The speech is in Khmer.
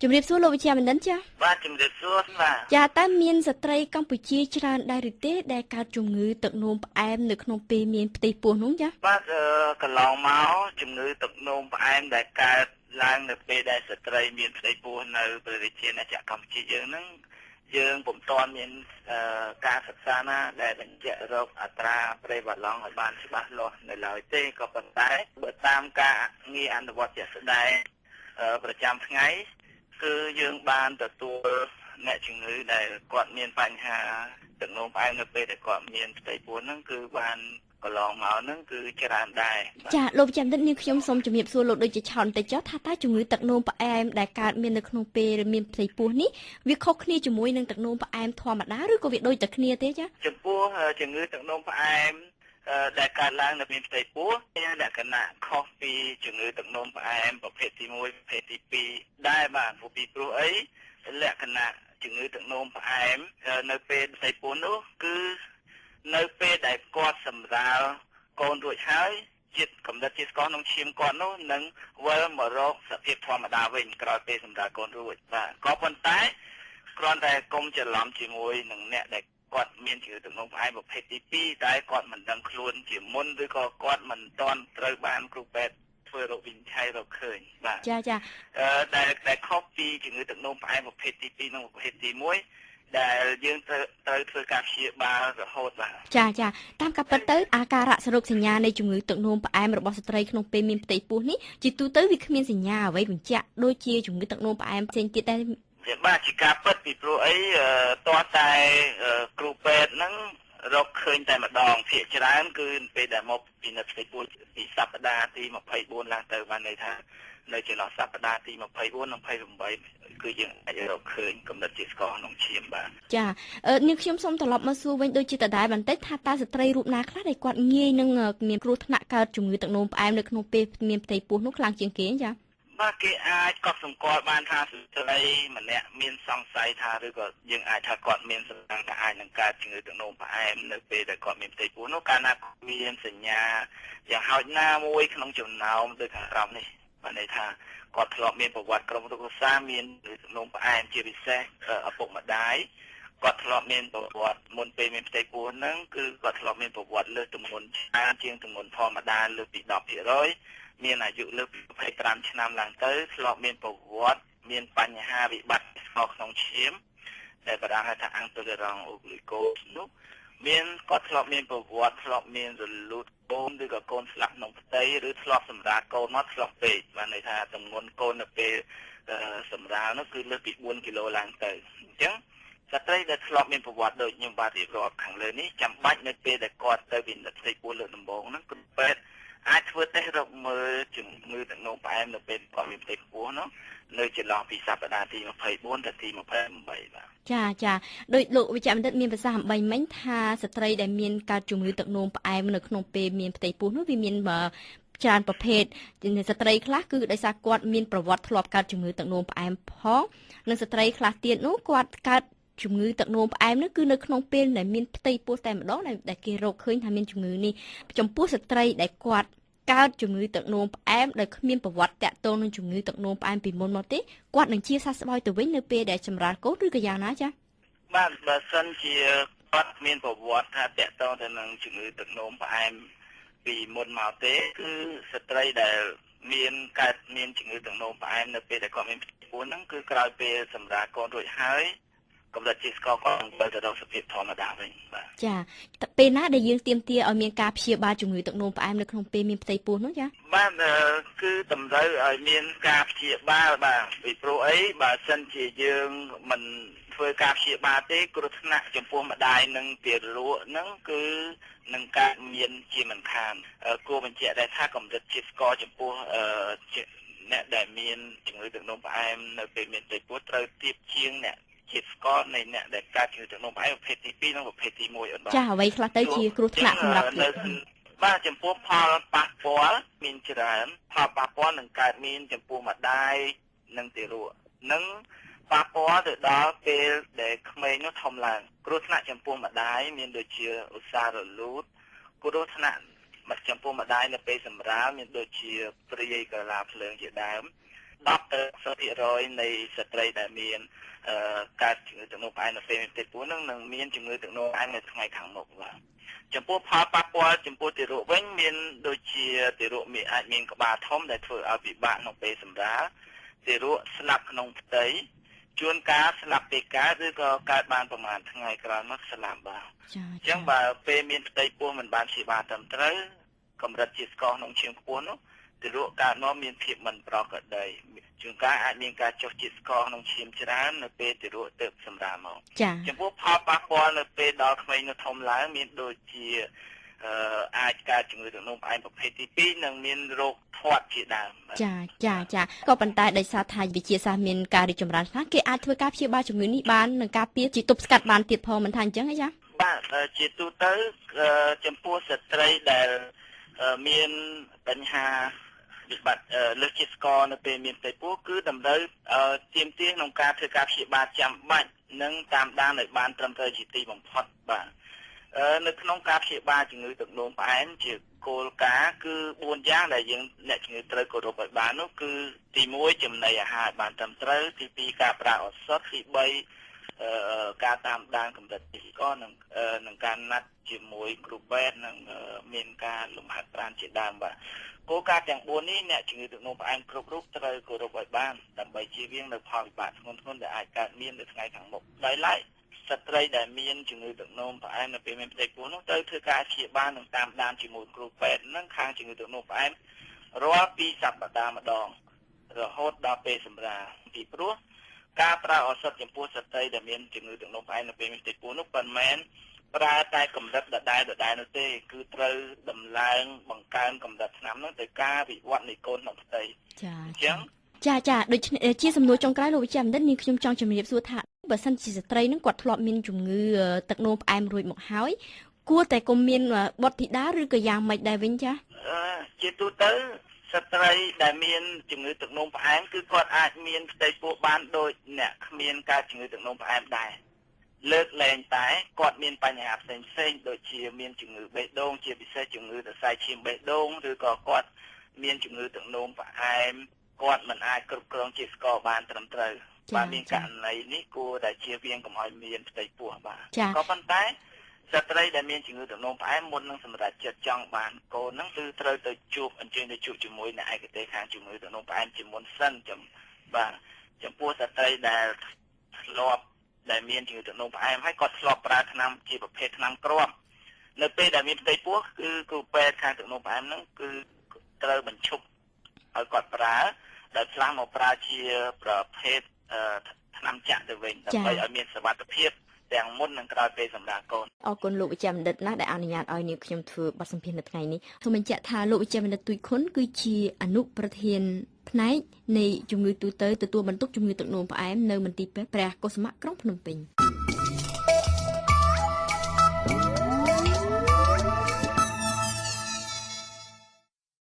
ជំរាបសួរលោកវិជ្ជាបណ្ឌិតចាបាទជំរាបសួរបាទចាតើមានស្ត្រីកម្ពុជាច្រើនដែរឬទេដែលកើតជំងឺទឹកនោមផ្អែមនៅក្នុងពេលមានផ្ទៃពោះនោះចាបាទកន្លងមកជំងឺទឹកនោមផ្អែមដែលកើតឡើងនៅពេលដែលស្ត្រីមានផ្ទៃពោះនៅប្រទេសជាតិអាចារ្យកម្ពុជាយើងហ្នឹងយើងពុំទាន់មានការសិក្សាណាដែលបញ្ជាក់រកអត្រាប្រេវឡង់ឲ្យបានច្បាស់លាស់នៅឡើយទេក៏ប៉ុន្តែបើតាមការងារអនុវត្តជាក់ស្ដែងប្រចាំថ្ងៃគឺយើងបានទទួលអ្នកជំងឺដែលគាត់មានបញ្ហាទឹកនោមផ្អែមនៅពេលដែលគាត់មានផ្ទៃពោះហ្នឹងគឺបានកន្លងមកហ្នឹងគឺច្រើនដែរចាលោកវិជ្ជាបណ្ឌិតនាងខ្ញុំសូមជំរាបសួរលោកដូចជាឆោតបន្តិចចុះថាតើជំងឺទឹកនោមផ្អែមដែលកើតមាននៅក្នុងពេលមានផ្ទៃពោះនេះវាខុសគ្នាជាមួយនឹងទឹកនោមផ្អែមធម្មតាឬក៏វាដូចតែគ្នាទេចាចំពោះជំងឺទឹកនោមផ្អែមដែលកើតឡើងនៅមានផ្ទៃពោះមានលក្ខណៈខុសពីជំងឺទឹកនោមផ្អែមប្រភេទទី1ប្រភេទទី2ដែរបាទពីព្រោះអីលក្ខណៈជំងឺទឹកនោមផ្អែមនៅពេលផ្ទៃពោះនោះគឺនៅពេលដែលគាត់សម្រាលកូនរួចហើយជាតិកម្រិតជាតិស្ករក្នុងឈាមគាត់នោះនឹងវិលមករកសភាពធម្មតាវិញក្រោយពេលសម្រាលកូនរួចបាទក៏ប៉ុន្តែគ្រាន់តែកុំច្រឡំជាមួយនឹងអ្នកដែលគាត់មានជំងឺទឹកនោមផ្អែមប្រភេទទី2តែគាត់មិនដឹងខ្លួនជាមុនឬក៏គាត់មិនទាន់ត្រូវបានគ្រូពេទ្យធ្វើរោគវិនិច្ឆ័យរកឃើញបាទចាដែលខុសពីជំងឺទឹកនោមផ្អែមប្រភេទទី2និងប្រភេទទី1ដែលយើងត្រូវធ្វើការព្យាបាលរហូតបាទចាតាមការពិតទៅអាការៈសរុបសញ្ញានៃជំងឺទឹកនោមផ្អែមរបស់ស្ត្រីក្នុងពេលមានផ្ទៃពោះនេះជាទូទៅវាគ្មានសញ្ញាអ្វីបញ្ជាក់ដូចជាជំងឺទឹកនោមផ្អែមផ្សេងទៀតដែរបាទជាការពិតពីព្រោះអីតោះតែគ្រូពេទ្យហ្នឹងរកឃើញតែម្ដងភាគច្រើនគឺពេលដែលមកពិនិត្យផ្ទៃពោះពីសប្តាហ៍ទី24ឡើងទៅបានន័យថានៅចន្លោះសប្តាហ៍ទី24និង28គឺយើងអាចរកឃើញកម្រិតជាតិស្ករក្នុងឈាមបាទចានាងខ្ញុំសូមត្រឡប់មកសួរវិញដូចជាដដែលបន្តិចថាតើស្ត្រីរូបណាខ្លះដែលគាត់ងាយនឹងមានគ្រោះថ្នាក់កើតជំងឺទឹកនោមផ្អែមនៅក្នុងពេលមានផ្ទៃពោះនោះខ្លាំងជាងគេចាបាទគេអាចកត់សម្គាល់បានថាស្ត្រីម្នាក់មានសង្ស័យថាឬក៏យើងអាចថាគាត់មានសង្ឃឹមថាអាចនឹងកើតជំងឺទឹកនោមផ្អែមនៅពេលដែលគាត់មានផ្ទៃពោះនោះកាលណាមានសញ្ញាយ៉ាងហោចណាមួយក្នុងចំណោមដូចខាងក្រោមនេះបានន័យថាគាត់ធ្លាប់មានប្រវត្តិក្រុមគ្រួសារមានទឹកនោមផ្អែមជាពិសេសឪពុកម្ដាយគាត់ធ្លាប់មានប្រវត្តិមុនពេលមានផ្ទៃពោះហ្នឹងគឺគាត់ធ្លាប់មានប្រវត្តិលើសទម្ងន់ច្រើនជាងទម្ងន់ធម្មតាលើសពី10%មានអាយុលើសពី25ឆ្នាំឡើងទៅធ្លាប់មានប្រវត្តិមានបញ្ហាវិបត្តិស្ករក្នុងឈាមដែលបដាហៅថាអង្គតុលេរ៉ង់អូក្លូកូសនោះមានគាត់ធ្លាប់មានប្រវត្តិធ្លាប់មានរលូតកូនឬក៏កូនស្លាប់ក្នុងផ្ទៃឬធ្លាប់សម្រាលកូនមកធ្លាប់ពេកបានន័យថាទម្ងន់កូននៅពេលសម្រាលនោះគឺលើសពី4គីឡូឡើងទៅអញ្ចឹងស្ត្រីដែលធ្លាប់មានប្រវត្តិដូចខ្ញុំបាទរៀបរាប់ខាងលើនេះចាំបាច់នៅពេលដែលគាត់ទៅវិនិច្ឆ័យផ្ទៃពោះលើកដំបូងហ្នឹងគឺពេទ្យអាចធ្វើតេស្តរកមើលជំងឺទឹកនោមផ្អែមនៅពេលគាត់មានផ្ទៃពោះនោះនៅចន្លោះពីសប្តាហ៍ទី24ទៅទី28បាទចាដោយលោកវិជ្ជបណ្ឌិតមានប្រសាសន៍អំបញ្ញមិញថាស្ត្រីដែលមានកើតជំងឺទឹកនោមផ្អែមនៅក្នុងពេលមានផ្ទៃពោះនោះវាមានច្រើនប្រភេទស្ត្រីខ្លះគឺដោយសារគាត់មានប្រវត្តិធ្លាប់កើតជំងឺទឹកនោមផ្អែមផងនិងស្ត្រីខ្លះទៀតនោះគាត់កើតជំងឺទឹកនោមផ្អែមនេះគឺនៅក្នុងពេលដែលមានផ្ទៃពោះតែម្ដងដែលគេរកឃើញថាមានជំងឺនេះចំពោះស្ត្រីដែលគាត់កើតជំងឺទឹកនោមផ្អែមដែលគ្មានប្រវត្តិតាក់ទងនឹងជំងឺទឹកនោមផ្អែមពីមុនមកទេគាត់នឹងជាសះស្បើយទៅវិញនៅពេលដែលសម្រាលកូនឬក៏យ៉ាងណាចា៎បាទបើសិនជាគាត់មានប្រវត្តិថាតាក់ទងទៅនឹងជំងឺទឹកនោមផ្អែមពីមុនមកទេគឺស្ត្រីដែលមានកើតមានជំងឺទឹកនោមផ្អែមនៅពេលដែលគាត់មានផ្ទៃពោះហ្នឹងគឺក្រោយពេលសម្រាលកូនរួចហើយកម្រិតជាតិស្ករគាត់នឹងវិលទៅរកសភាពធម្មតាវិញបាទចាពេលណាដែលយើងទាមទារឲ្យមានការព្យាបាលជំងឺទឹកនោមផ្អែមនៅក្នុងពេលមានផ្ទៃពោះនោះចាបាទគឺតម្រូវឲ្យមានការព្យាបាលបាទពីព្រោះអីបើសិនជាយើងមិនធ្វើការព្យាបាលទេគ្រោះថ្នាក់ចំពោះម្ដាយនិងទារកហ្នឹងគឺនឹងកើតមានជាមិនខានគួរបញ្ជាក់ដែរថាកម្រិតជាតិស្ករចំពោះអ្នកដែលមានជំងឺទឹកនោមផ្អែមនៅពេលមានផ្ទៃពោះត្រូវទាបជាងអ្នកជាតិស្ករនៃអ្នកដែលកើតជំងឺទឹកនោមផ្អែមប្រភេទទី2និងប្រភេទទី1អត់បាទចាអ្វីខ្លះទៅជាគ្រោះថ្នាក់សម្រាប់បាទចំពោះផលប៉ះពាល់មានច្រើនផលប៉ះពាល់នឹងកើតមានចំពោះម្ដាយនិងទារកនិងប៉ះពាល់ទៅដល់ពេលដែលក្មេងនោះធំឡើងគ្រោះថ្នាក់ចំពោះម្ដាយមានដូចជាឧស្សាហ៍រលូតគ្រោះថ្នាក់ចំពោះម្ដាយនៅពេលសម្រាលមានដូចជាព្រាយកាឡាភ្លើងជាដើម 10ទៅ10%នៃស្ត្រីដែលមានកើតជំងឺទឹកនោមផ្អែមនៅពេលមានផ្ទៃពោះនឹងមានជំងឺទឹកនោមផ្អែមនៅថ្ងៃខាងមុខបាទចំពោះផលប៉ះពាល់ចំពោះទារកវិញមានដូចជាទារកអាចមានក្បាលធំដែលធ្វើឲ្យពិបាកក្នុងពេលសម្រាលទារកស្លាប់ក្នុងផ្ទៃជួនកាលស្លាប់ពេលកើតឬក៏កើតបានប្រហែលថ្ងៃក្រោយមកស្លាប់បាទអញ្ចឹងបើពេលមានផ្ទៃពោះមិនបានព្យាបាលត្រឹមត្រូវកម្រិតជាតិស្ករក្នុងឈាមខ្ពស់នោះទារកកើតមកមានភាពមិនប្រក្រតីជួនកាលអាចមានការចុះជាតិស្ករក្នុងឈាមច្រើននៅពេលទារកទើបសម្រាលមកចំពោះផលប៉ះពាល់នៅពេលដល់ក្មេងនៅធំឡើងមានដូចជាអាចកើតជំងឺទឹកនោមផ្អែមប្រភេទទី2និងមានរោគធាត់ជាដើមចាក៏ប៉ុន្តែដោយសារថាវិទ្យាសាស្ត្រមានការរីកចម្រើនខ្លះគេអាចធ្វើការព្យាបាលជំងឺនេះបាននិងការពារជាទប់ស្កាត់បានទៀតផងមិនថាអញ្ចឹងអីចាបាទជាទូទៅចំពោះស្ត្រីដែលមានបញ្ហាវិបត្តិលើសជាតិស្ករនៅពេលមានផ្ទៃពោះគឺតម្រូវទាមទារក្នុងការធ្វើការព្យាបាលចាំបាច់និងតាមដានឲ្យបានត្រឹមត្រូវជាទីបំផុតបាទនៅក្នុងការព្យាបាលជំងឺទឹកនោមផ្អែមជាគោលការណ៍គឺ4យ៉ាងដែលយើងអ្នកជំងឺត្រូវគោរពឲ្យបាននោះគឺទី1ចំណីអាហារបានត្រឹមត្រូវទី2ការប្រើឱសថទី3ការតាមដានកម្រិតជាតិស្ករនិងការណាត់ជាមួយគ្រូពេទ្យនិងមានការលំហាត់ប្រាណជាដើមបាទគោលការណ៍ទាំង4នេះអ្នកជំងឺទឹកនោមផ្អែមគ្រប់រូបត្រូវគោរពឲ្យបានដើម្បីជៀសវាងនៅផលវិបាកធ្ងន់ធ្ងរដែលអាចកើតមាននៅថ្ងៃខាងមុខដោយឡែកស្ត្រីដែលមានជំងឺទឹកនោមផ្អែមនៅពេលមានផ្ទៃពោះនោះត្រូវធ្វើការព្យាបាលនិងតាមដានជាមួយគ្រូពេទ្យនិងខាងជំងឺទឹកនោមផ្អែមរាល់2សប្តាហ៍ម្ដងរហូតដល់ពេលសម្រាលពីព្រោះការប្រើឱសថចំពោះស្ត្រីដែលមានជំងឺទឹកនោមផ្អែមនៅពេលមានផ្ទៃពោះនោះមិនមែនប្រើតែកម្រិតដដែលនោះទេគឺត្រូវដំឡើងបង្កើនកម្រិតថ្នាំនោះទៅការវិវត្តនៃកូនក្នុងផ្ទៃចាអញ្ចឹងចាដូចជាសំណួរចុងក្រោយលោកវិជ្ជបណ្ឌិតនាងខ្ញុំចង់ជំរាបសួរថាបើសិនជាស្ត្រីនឹងគាត់ធ្លាប់មានជំងឺទឹកនោមផ្អែមរួចមកហើយគួរតែកុំមានបុត្រធីតាឬក៏យ៉ាងម៉េចដែរវិញចាជាទូទៅស្ត្រីដែលមានជំងឺទឹកនោមផ្អែមគឺគាត់អាចមានផ្ទៃពោះបានដូចអ្នកគ្មានការជំងឺទឹកនោមផ្អែមដែរលើកលែងតែគាត់មានបញ្ហាផ្សេងដូចជាមានជំងឺបេះដូងជាពិសេសជំងឺសរសៃឈាមបេះដូងឬក៏គាត់មានជំងឺទឹកនោមផ្អែមគាត់មិនអាចគ្រប់គ្រងជាតិស្ករបានត្រឹមត្រូវបាទមានករណីនេះគួរតែជៀសវាងកុំឲ្យមានផ្ទៃពោះបាទក៏ប៉ុន្តែស្ត្រីដែលមានជំងឺទឹកនោមផ្អែមមុននឹងសម្រាប់ចិត្តចង់បានកូនហ្នឹងគឺត្រូវទៅអញ្ជើញទៅជួបជាមួយអ្នកឯកទេសខាងជំងឺទឹកនោមផ្អែមជាមុនសិនបាទចំពោះស្ត្រីដែលធ្លាប់ដែលមានជំងឺទឹកនោមផ្អែមហើយគាត់ធ្លាប់ប្រើថ្នាំជាប្រភេទថ្នាំគ្រាប់នៅពេលដែលមានផ្ទៃពោះគឺគ្រូពេទ្យខាងទឹកនោមផ្អែមហ្នឹងគឺត្រូវបញ្ឈប់ឲ្យគាត់ប្រើដោយផ្លាស់មកប្រើជាប្រភេទថ្នាំចាក់ទៅវិញដើម្បីឲ្យមានសុវត្ថិភាពទាំងមុននិងក្រោយពេលសម្រាប់កូនអរគុណលោកវិជ្ជបណ្ឌិតណាស់ដែលអនុញ្ញាតឲ្យនាងខ្ញុំធ្វើបទសម្ភាសន៍នៅថ្ងៃនេះសូមបញ្ជាក់ថាលោកវិជ្ជបណ្ឌិតទូចខុនគឺជាអនុប្រធានផ្នែកនៃជំងឺទូទៅទទួលបន្ទុកជំងឺទឹកនោមផ្អែមនៅមន្ទីរពេទ្យព្រះកុសុមៈក្រុងភ្នំពេញ